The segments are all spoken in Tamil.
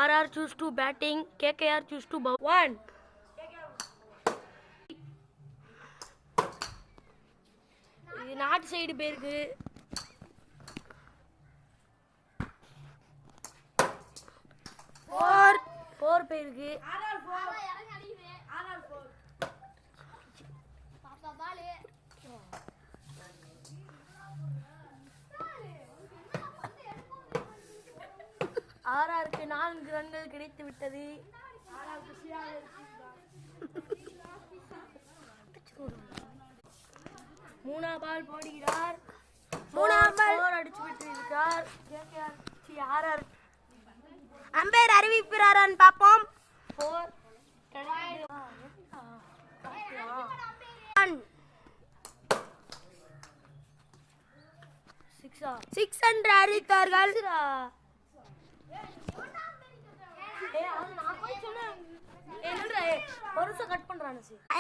RR choose to batting, KKR choose to bowl. 1. இது நாட் சைடு பேருக்கு. 4 பேருக்கு. RRக்கு 4 ரன்கள் கிடைத்து விட்டது. மூணாம் பால் போடுகிறார். மூணாம் பால் அடிச்சு விட்டிருக்கிறார். RR அம்பையர் அறிவிக்கிறாரான்னு பாப்போம். 4 6 என்று அறிவித்தார்கள்.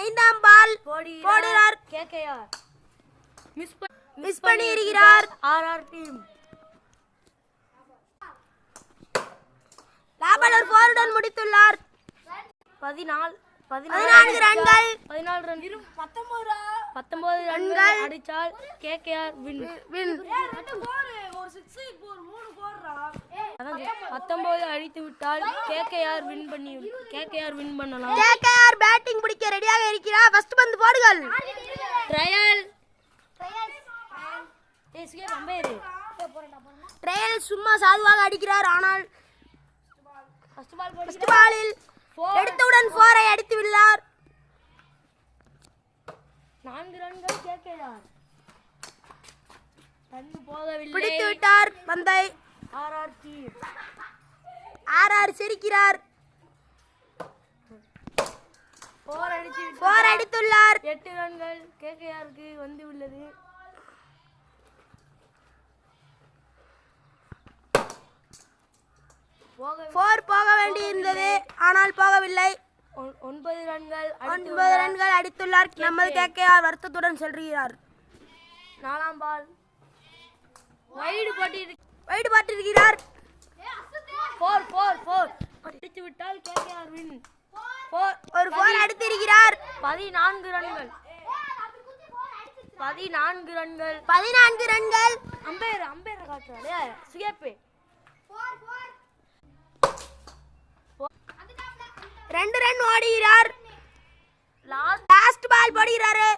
ஐந்தாம் பால் போடுகிறார். KKR மிஸ் பண்ணி இருக்கிறார். RR டீம் லாபல் ஒரு 4 ரன் முடித்துள்ளார். 14 ரன்கள். 19 ரன்கள் அடித்தால் KKR வின். 19 அடித்து விட்டால் KKR வின் பண்ணலாம். KKR பேட்டிங் பிடிக்க ரெடியாக இருக்கிறார். ஃபர்ஸ்ட் பந்து போடுங்கள். ட்ரையல் சும்மா சாதுவாக அடிக்கிறார். ஆனால் ஃபர்ஸ்ட் பாலில் எடுத்தவுடன் 4 ஐ அடித்து விட்டார். 4 ரன்கள் KKR பந்து போகவில்லை. பிடித்து விட்டார் பந்தை. RR டீம் RR சிரிக்கிறார். 4 அடித்துள்ளார். 8 ரன்கள் KKRக்கு வந்து உள்ளது. போக வேண்டியிருந்தது, ஆனால் போகவில்லை. 9 ரன்கள் அடித்துள்ளார். நமது KKR வருத்தத்துடன் செல்கிறார். 4ஆம் பால் வைடு போட்டிருக்கிறார். 4 அடித்து விட்டால் KKR வின். ஒரு 4 அடித்திருக்கிறார். 14 ரன்கள். 14 ரன்கள். அம்பையர் காட்டுறாரு சுயப்பே. 2 ரன் ஓடுகிறார். Last ball போடுகிறாரு.